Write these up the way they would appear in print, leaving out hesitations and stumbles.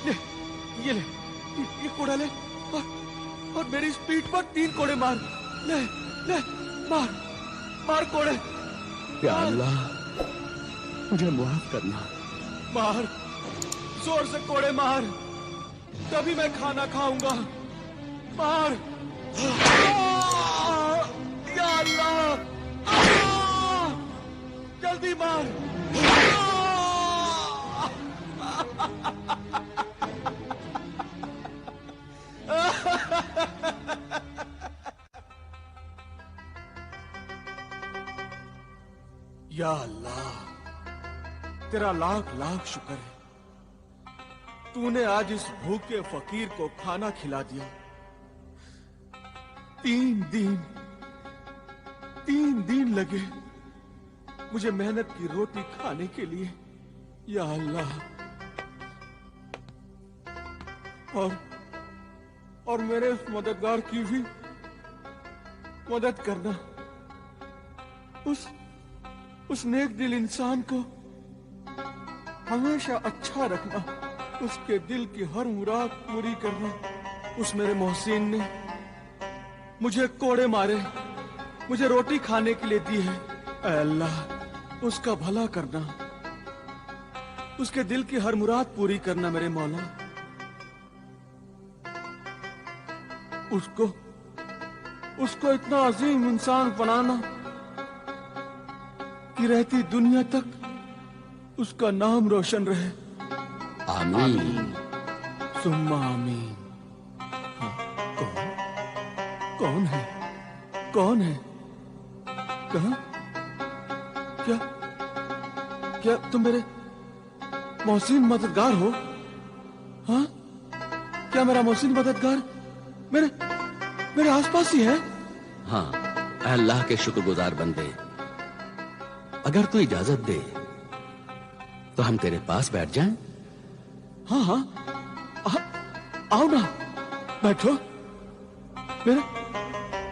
ले, ये ले, ये कोड़ा ले और मेरी इस पीठ पर 3 कोड़े मार। ले ले, मार मार कोड़े। या अल्लाह, मुझे माफ करना। मार, जोर से कोड़े मार, तभी मैं खाना खाऊंगा। मार। या अल्लाह, जल्दी मार। या अल्लाह, तेरा लाख लाख शुक्र है, तूने आज इस भूखे फकीर को खाना खिला दिया। 3 दिन लगे मुझे मेहनत की रोटी खाने के लिए। या अल्लाह, और मेरे उस मददगार की भी मदद करना। उस नेक दिल इंसान को हमेशा अच्छा रखना, उसके दिल की हर मुराद पूरी करना। उस मेरे मोहसिन ने मुझे कोड़े मारे, मुझे रोटी खाने के लिए दी है। ऐ अल्लाह, उसका भला करना, उसके दिल की हर मुराद पूरी करना मेरे मौला। उसको इतना अजीम इंसान बनाना कि रहती दुनिया तक उसका नाम रोशन रहे। आमीन सुम्मा आमीन। हाँ, कौन है? कहाँ? क्या तुम मेरे मोहसिन मददगार हो? हाँ, क्या मेरा मोहसिन मददगार मेरे आसपास ही है? हाँ, अल्लाह के शुक्रगुजार बंदे, अगर तू इजाजत दे तो हम तेरे पास बैठ जाएं? हाँ, आओ ना, बैठो,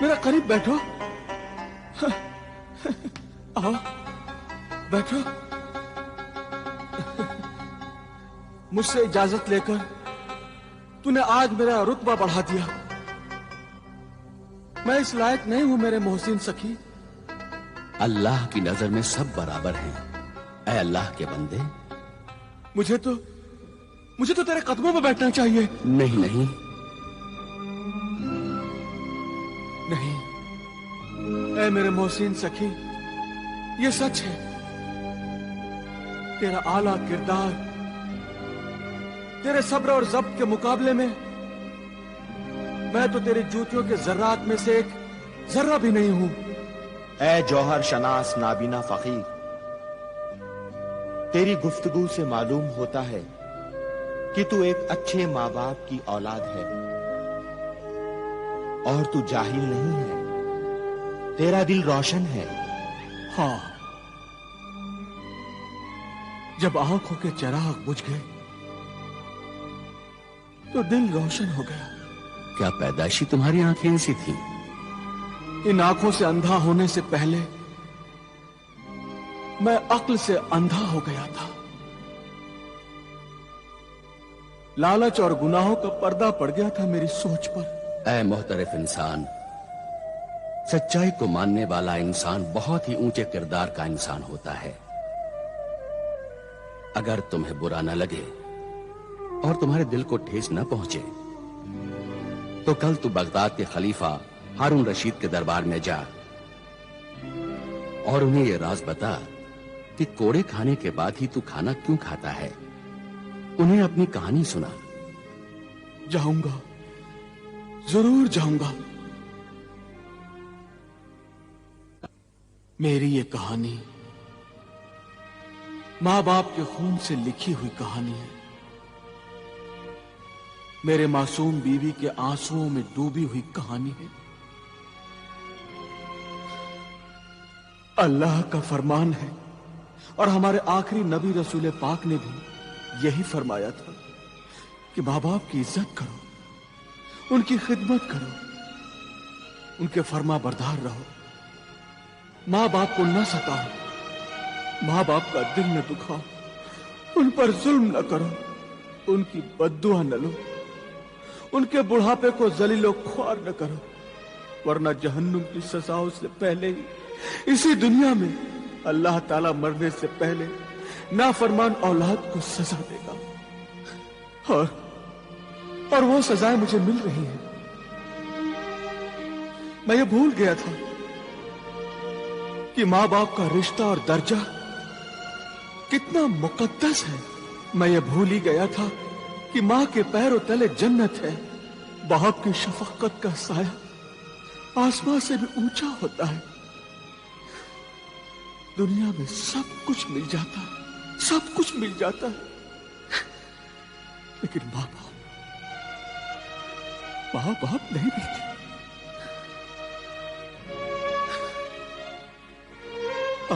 मेरा करीब बैठो। आओ, बैठो। मुझसे इजाजत लेकर तूने आज मेरा रुतबा बढ़ा दिया। मैं इस लायक नहीं हूं मेरे मोहसिन सखी। अल्लाह की नजर में सब बराबर हैं। ऐ अल्लाह के बंदे, मुझे तो तेरे कदमों में बैठना चाहिए। नहीं, ऐ मेरे मोहसिन सखी, ये सच है। तेरा आला किरदार, तेरे सब्र और ज़ब्त के मुकाबले में मैं तो तेरी जूतियों के जर्रात में से एक जर्रा भी नहीं हूं। ऐ जौहर शनास नाबीना फकीर, तेरी गुफ्तगू से मालूम होता है कि तू एक अच्छे माँ बाप की औलाद है और तू जाहिल नहीं है, तेरा दिल रोशन है। हाँ, जब आंखों के चिराग बुझ गए तो दिल रोशन हो गया। क्या पैदाइशी तुम्हारी आंखें ऐसी थी? इन आंखों से अंधा होने से पहले मैं अक्ल से अंधा हो गया था। लालच और गुनाहों का पर्दा पड़ गया था मेरी सोच पर। ऐ मोहतरफ इंसान, सच्चाई को मानने वाला इंसान बहुत ही ऊंचे किरदार का इंसान होता है। अगर तुम्हें बुरा न लगे और तुम्हारे दिल को ठेस न पहुंचे तो कल तू बगदाद के खलीफा हारून रशीद के दरबार में जा और उन्हें यह राज बता कि कोड़े खाने के बाद ही तू खाना क्यों खाता है। उन्हें अपनी कहानी सुना। जाऊंगा, जरूर जाऊंगा। मेरी ये कहानी माँ बाप के खून से लिखी हुई कहानी है। मेरे मासूम बीवी के आंसुओं में डूबी हुई कहानी है। अल्लाह का फरमान है और हमारे आखिरी नबी रसूल पाक ने भी यही फरमाया था कि माँ बाप की इज्जत करो, उनकी खिदमत करो, उनके फरमा बरदार रहो, माँ बाप को न सताओ, माँ बाप का दिल न दुखाओ, उन पर जुल्म न करो, उनकी बद्दुआ न लो, उनके बुढ़ापे को जलीलो ख्वार न करो, वरना जहन्नुम की सजाओं से पहले ही इसी दुनिया में अल्लाह ताला मरने से पहले नाफरमान औलाद को सजा देगा। और वो सजाएं मुझे मिल रही हैं। मैं ये भूल गया था कि मां बाप का रिश्ता और दर्जा कितना मुकद्दस है। मैं ये भूल ही गया था कि मां के पैरों तले जन्नत है। बाप की शफकत का साया आसमां से भी ऊंचा होता है। दुनिया में सब कुछ मिल जाता है, सब कुछ मिल जाता है, लेकिन मां बाप नहीं मिलती।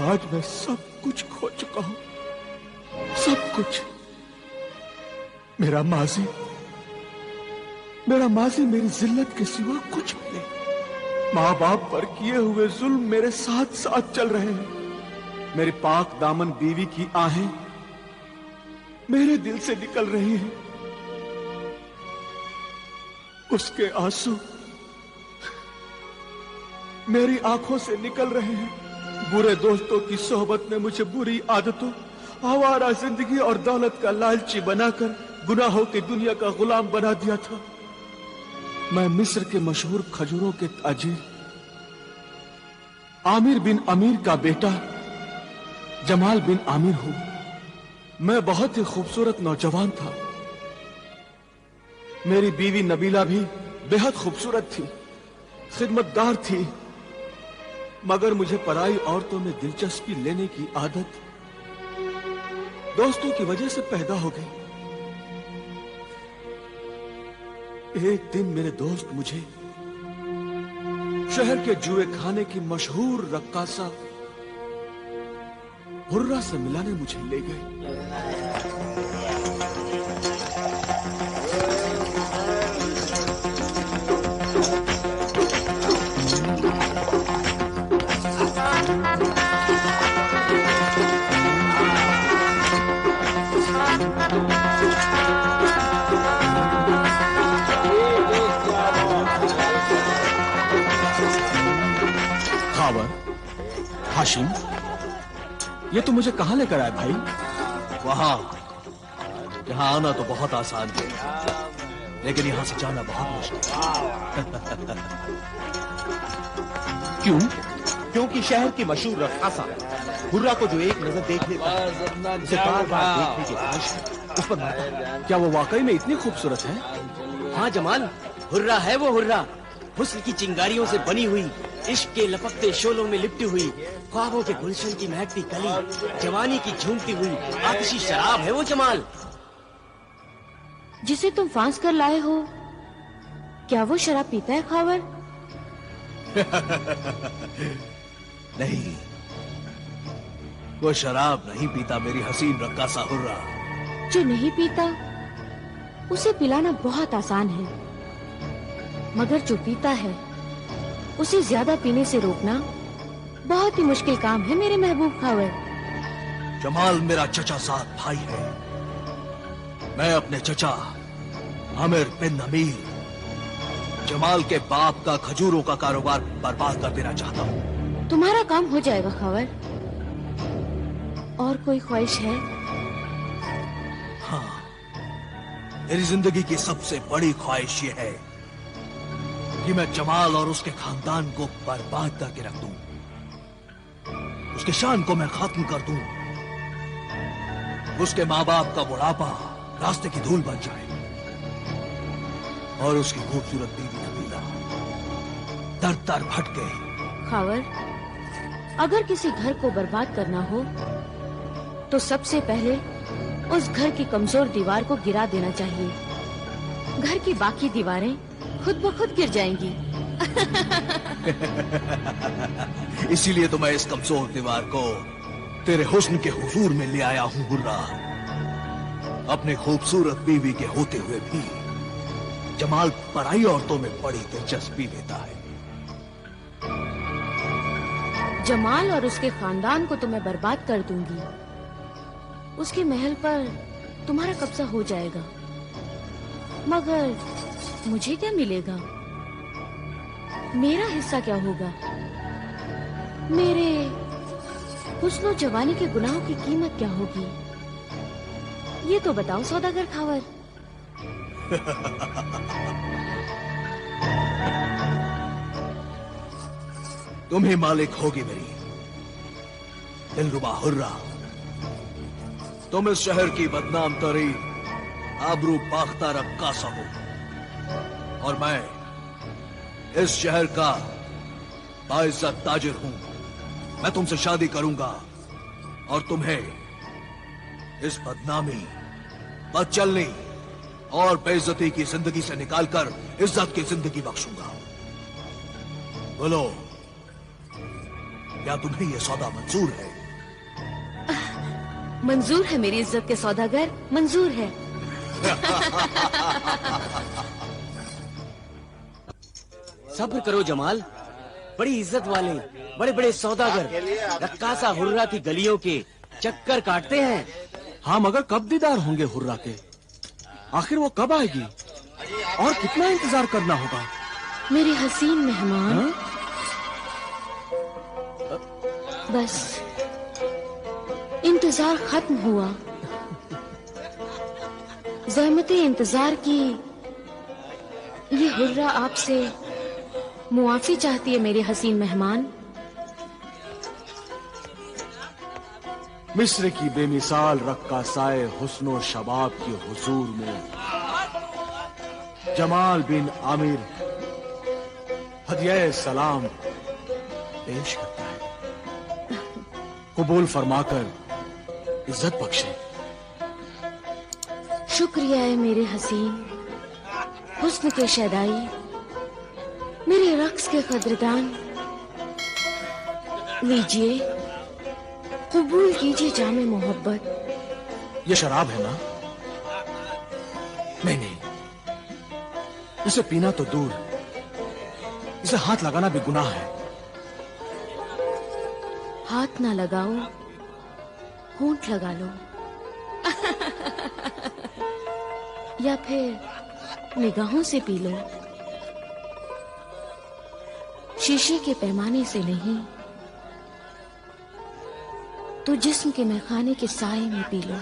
आज मैं सब कुछ खो चुका हूं, सब कुछ। मेरा माजी मेरी जिल्लत के सिवा कुछ भी नहीं। मां बाप पर किए हुए जुल्म मेरे साथ साथ चल रहे हैं। मेरी पाक दामन बीवी की आहें मेरे दिल से निकल रही हैं। उसके आंसू मेरी आंखों से निकल रहे हैं। बुरे दोस्तों की सोहबत ने मुझे बुरी आदतों, आवारा जिंदगी और दौलत का लालची बनाकर गुनाहों की दुनिया का गुलाम बना दिया था। मैं मिस्र के मशहूर खजूरों के ताजिर आमिर बिन अमीर का बेटा जमाल बिन आमिर हूं। मैं बहुत ही खूबसूरत नौजवान था। मेरी बीवी नबीला भी बेहद खूबसूरत थी, खिदमतगार थी, मगर मुझे पराई औरतों में दिलचस्पी लेने की आदत दोस्तों की वजह से पैदा हो गई। एक दिन मेरे दोस्त मुझे शहर के जुए खाने की मशहूर रक्कासा हुर्रा से मिलाने मुझे ले गए। हाशिम, ये तो मुझे कहां लेकर आए भाई? वहां यहां आना तो बहुत आसान है, लेकिन यहां से जाना बहुत मुश्किल। क्यों? क्योंकि शहर की मशहूर रक्कासा हुर्रा को जो एक नजर देख लेता है, उसे बार बार देखने की ख्वाहिश उस पर मरता है। क्या वो वाकई में इतनी खूबसूरत है? हाँ जमाल, हुर्रा है वो हुर्रा। हुस्न की चिंगारियों से बनी हुई, इश्क के लपकते शोलों में लिपटी हुई, ख्वाबों के गुलशन की महकती कली, जवानी की झूमती हुई आतिशी शराब है वो जमाल। जिसे तुम फांस कर लाए हो, क्या वो शराब पीता है खावर? नहीं, वो शराब नहीं पीता मेरी हसीन रक्कासा हुर्रा। जो नहीं पीता उसे पिलाना बहुत आसान है, मगर जो पीता है उसे ज्यादा पीने से रोकना बहुत ही मुश्किल काम है मेरे महबूब खावर। जमाल मेरा चचा साथ भाई है। मैं अपने चचा आमिर बिन अमीर जमाल के बाप का खजूरों का कारोबार बर्बाद कर देना चाहता हूँ। तुम्हारा काम हो जाएगा खावर। और कोई ख्वाहिश है? हाँ, मेरी जिंदगी की सबसे बड़ी ख्वाहिश ये है कि मैं जमाल और उसके खानदान को बर्बाद करके रख दूं। उसके शान को मैं खत्म कर दूं। उसके माँ बाप का बुढ़ापा रास्ते की धूल बन जाए और उसकी खूबसूरत बीवी नबीला दर दर भटके। खावर, अगर किसी घर को बर्बाद करना हो तो सबसे पहले उस घर की कमजोर दीवार को गिरा देना चाहिए। घर की बाकी दीवारें खुद ब खुद गिर जाएंगी। इसीलिए तो मैं इस कमजोर दीवार को तेरे हुस्न के हुजूर में ले आया हूँ हुर्रा। अपने खूबसूरत बीवी के होते हुए भी जमाल पराई औरतों में बड़ी दिलचस्पी लेता है। जमाल और उसके खानदान को तो मैं बर्बाद कर दूंगी। उसके महल पर तुम्हारा कब्जा हो जाएगा। मगर मुझे क्या मिलेगा? मेरा हिस्सा क्या होगा? मेरे हुस्न जवानी के गुनाहों की कीमत क्या होगी? ये तो बताओ सौदागर खावर। तुम ही मालिक होगी मेरी दिलरुबा हुर्रा। तुम इस शहर की बदनाम तरीन आबरू बाख्ता रक्कासा हो और मैं इस शहर का बाइज्जत ताजिर हूं। मैं तुमसे शादी करूंगा और तुम्हें इस बदनामी, बदचलनी और बेइज्जती की जिंदगी से निकालकर इज्जत की जिंदगी बख्शूंगा। बोलो, क्या तुम्हें यह सौदा मंजूर है? मंजूर है मेरी इज्जत के सौदागर, मंजूर है। सब्र करो जमाल, बड़ी इज्जत वाले बड़े बड़े सौदागर रक्कासा हुर्रा की गलियों के चक्कर काटते हैं। हाँ, मगर कब दीदार होंगे हुर्रा के? आखिर वो कब आएगी और कितना इंतजार करना होगा? मेरे हसीन मेहमान। हाँ? बस इंतजार खत्म हुआ। ज़हमते इंतजार की ये हुर्रा आपसे मुआफी चाहती है मेरे हसीन मेहमान। मिस्र की बेमिसाल रक्कासाए हुस्नो शबाब के हुजूर में जमाल बिन आमिर हदिया सलाम पेश करता है। कबूल फरमाकर इज्जत बख्शे। शुक्रिया है मेरे हसीन हुस्न के शैदाई, मेरे रक्स के कदरदान। लीजिए, कबूल कीजिए जामे मोहब्बत। ये शराब है ना? नहीं नहीं, इसे पीना तो दूर, इसे हाथ लगाना भी गुनाह है। हाथ ना लगाओ, होंठ लगा लो। या फिर निगाहों से पी लो। शीशे के पैमाने से नहीं, तो जिस्म के मैखाने के साए में पी लो।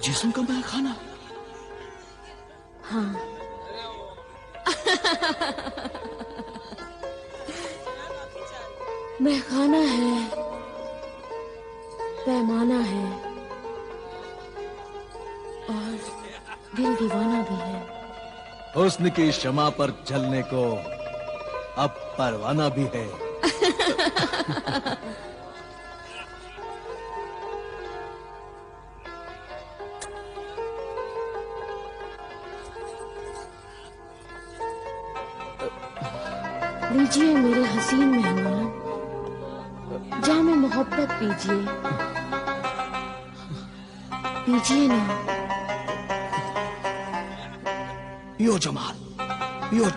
जिस्म का मैखाना? हाँ। मैखाना है, पैमाना है और दिल दीवाना भी है। हुस्न की शमा पर जलने को अब परवाना भी है। लीजिए मेरे हसीन मेहमान, जामे मोहब्बत पीजिए। पीजिए ना। पियो जमाल, पियो।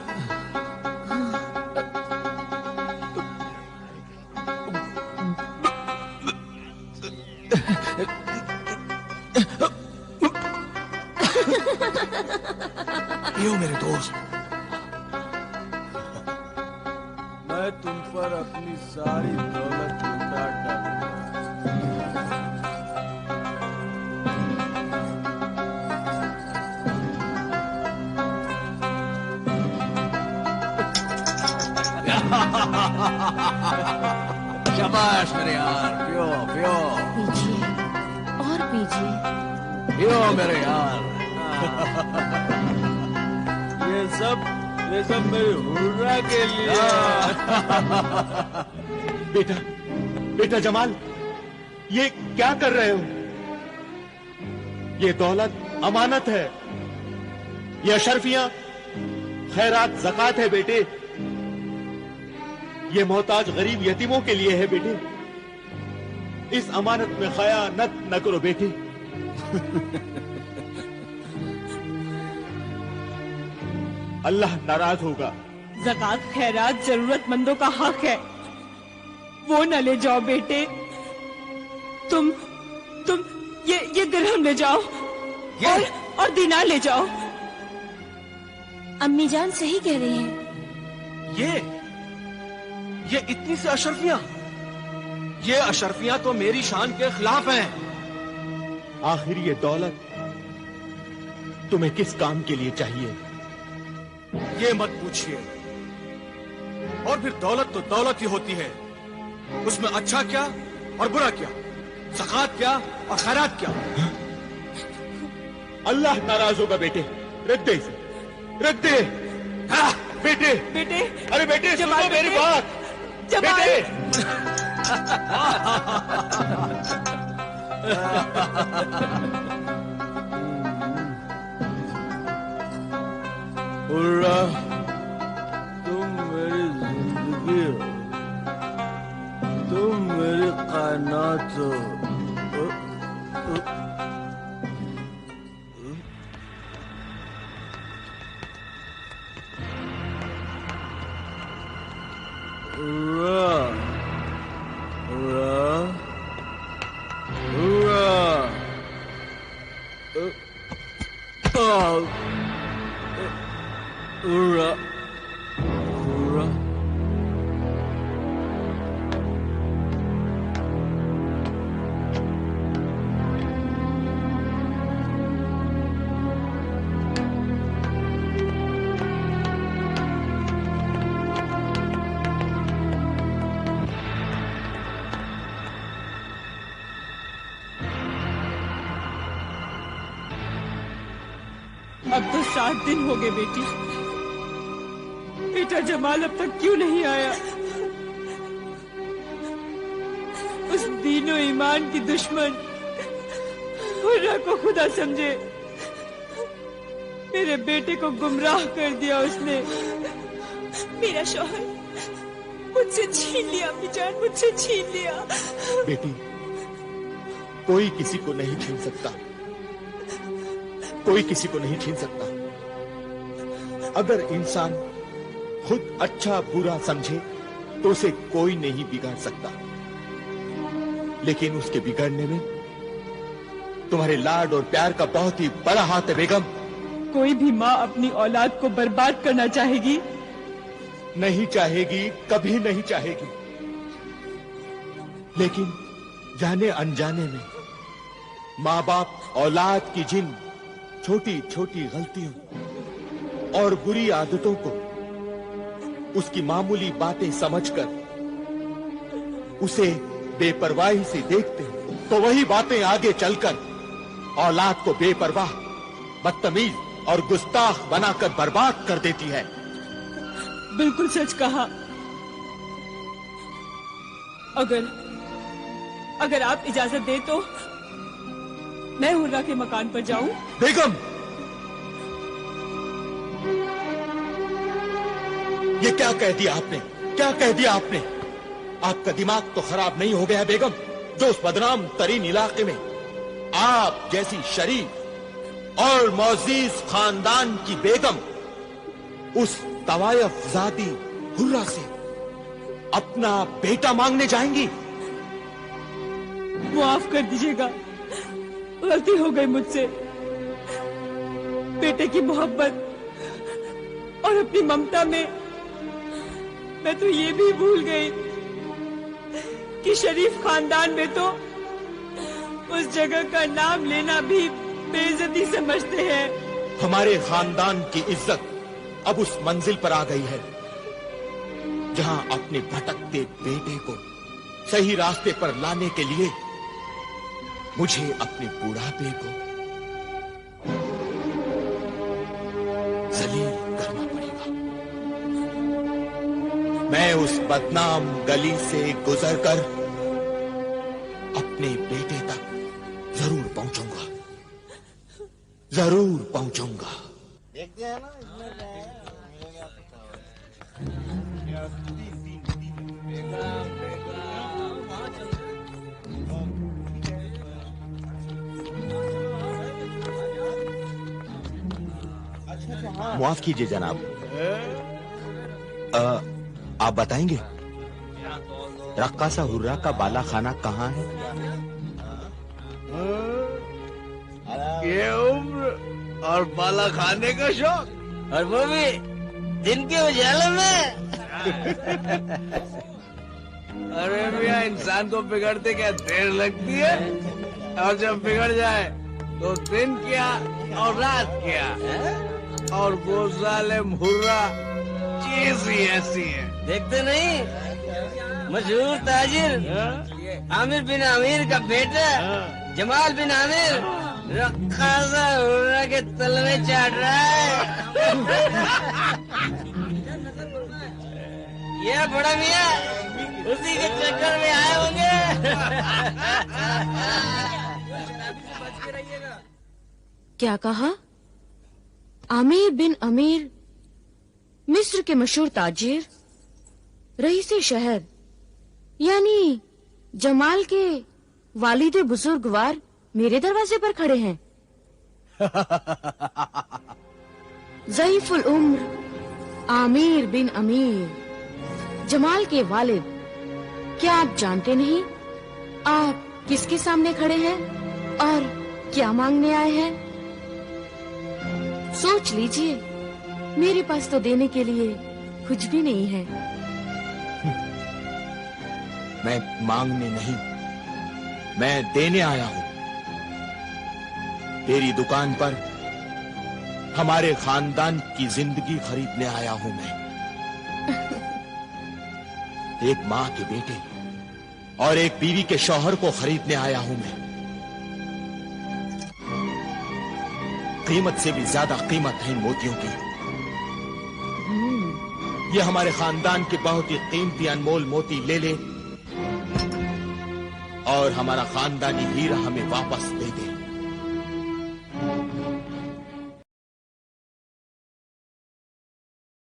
पियो मेरे दोस्त। मैं तुम पर अपनी सारी दौलत लुटा डालूंगा। शाबाश मेरे यार, पियो पियो पीजिए और पीजिए। पियो मेरे यार। ये सब मेरे हुर्रा के लिए। बेटा, बेटा जमाल, ये क्या कर रहे हो? ये दौलत अमानत है, ये अशरफियां खैरात ज़कात है बेटे। ये मोहताज गरीब यतीमों के लिए है बेटे। इस अमानत में खयानत न करो बेटे। अल्लाह नाराज होगा। ज़कात खैरात जरूरतमंदों का हक है, वो न ले जाओ बेटे। तुम ये दिरहम ले जाओ और दीनार ले जाओ। अम्मी जान सही कह रही हैं। ये इतनी सी अशरफियां, ये अशरफियां तो मेरी शान के खिलाफ हैं। आखिर ये दौलत तुम्हें किस काम के लिए चाहिए? ये मत पूछिए। और फिर दौलत तो दौलत ही होती है, उसमें अच्छा क्या और बुरा क्या, ज़कात क्या और खैरात क्या। अल्लाह नाराज होगा बेटे, रख दे इसे, रख दे। हाँ, बेटे बेटे, अरे बेटे सुनो मेरी बात बेटे। हुर्रा, तुम मेरी जिंदगी हो, तुम मेरी कायनात हो। अब तो 7 दिन हो गए बेटी। बेटा जमाल अब तक क्यों नहीं आया? उस दीनो ईमान की दुश्मन हुर्रा को खुदा समझे मेरे बेटे को गुमराह कर दिया उसने। मेरा शौहर मुझसे छीन लिया अम्मी जान, मुझसे छीन लिया। बेटी, कोई किसी को नहीं छीन सकता, कोई किसी को नहीं छीन सकता। अगर इंसान खुद अच्छा बुरा समझे तो उसे कोई नहीं बिगाड़ सकता, लेकिन उसके बिगड़ने में तुम्हारे लाड और प्यार का बहुत ही बड़ा हाथ है बेगम। कोई भी माँ अपनी औलाद को बर्बाद करना चाहेगी? नहीं चाहेगी, कभी नहीं चाहेगी, लेकिन जाने अनजाने में माँ बाप औलाद की जिन छोटी छोटी गलतियों और बुरी आदतों को उसकी मामूली बातें समझकर उसे बेपरवाही से देखते हैं, तो वही बातें आगे चलकर औलाद को बेपरवाह, बदतमीज और गुस्ताख बनाकर बर्बाद कर देती है। बिल्कुल सच कहा। अगर आप इजाजत दे तो मैं हुर्रा के मकान पर जाऊं? बेगम, ये क्या कह दिया आपने, क्या कह दिया आपने? आपका दिमाग तो खराब नहीं हो गया बेगम, जो उस बदनाम तरीन इलाके में आप जैसी शरीफ और मोअज़्ज़िज़ खानदान की बेगम उस तवायफ ज़ादी हुर्रा से अपना बेटा मांगने जाएंगी? माफ कर दीजिएगा, गलती हो गई मुझसे। बेटे की मोहब्बत और अपनी ममता में मैं तो ये भी भूल गई कि शरीफ खानदान में तो उस जगह का नाम लेना भी बेइज्जती समझते हैं। हमारे खानदान की इज्जत अब उस मंजिल पर आ गई है जहां अपने भटकते बेटे को सही रास्ते पर लाने के लिए मुझे अपने बुढ़ापे को जलील करना पड़ेगा। मैं उस बदनाम गली से गुजरकर अपने बेटे तक जरूर पहुंचूंगा, जरूर पहुंचूंगा। देखते हैं ना माफ कीजिए जनाब, आप बताएंगे रक्कासा हुर्रा का बाला खाना कहाँ है? ये उम्र और बाला खाने का शौक, और वो भी दिन के उजाले में। अरे भैया, इंसान को बिगड़ते क्या देर लगती है, और जब बिगड़ जाए तो दिन क्या और रात क्या। और वो जालिम हुर्रा चीज ही ऐसी है। देखते नहीं, मशहूर ताजिर आमिर बिन आमिर का बेटा जमाल बिन आमिर रक्कासा हुर्रा के तलवे चाट रहा है। ये बड़ा मियाँ उसी के चक्कर में आए होंगे। क्या कहा? आमिर बिन अमीर, मिस्र के मशहूर ताजिर, रईसे शहर, यानी जमाल के वालिदे बुजुर्गवार मेरे दरवाजे पर खड़े हैं। ज़ईफुल उम्र आमिर बिन अमीर, जमाल के वालिद। क्या आप जानते नहीं आप किसके सामने खड़े हैं और क्या मांगने आए हैं? सोच लीजिए, मेरे पास तो देने के लिए कुछ भी नहीं है। मैं मांगने नहीं, मैं देने आया हूं। तेरी दुकान पर हमारे खानदान की जिंदगी खरीदने आया हूं मैं। एक माँ के बेटे और एक बीवी के शौहर को खरीदने आया हूं मैं। कीमत से भी ज्यादा कीमत है मोतियों की। ये हमारे खानदान के बहुत ही कीमती अनमोल मोती ले ले और हमारा खानदानी हीरा हमें वापस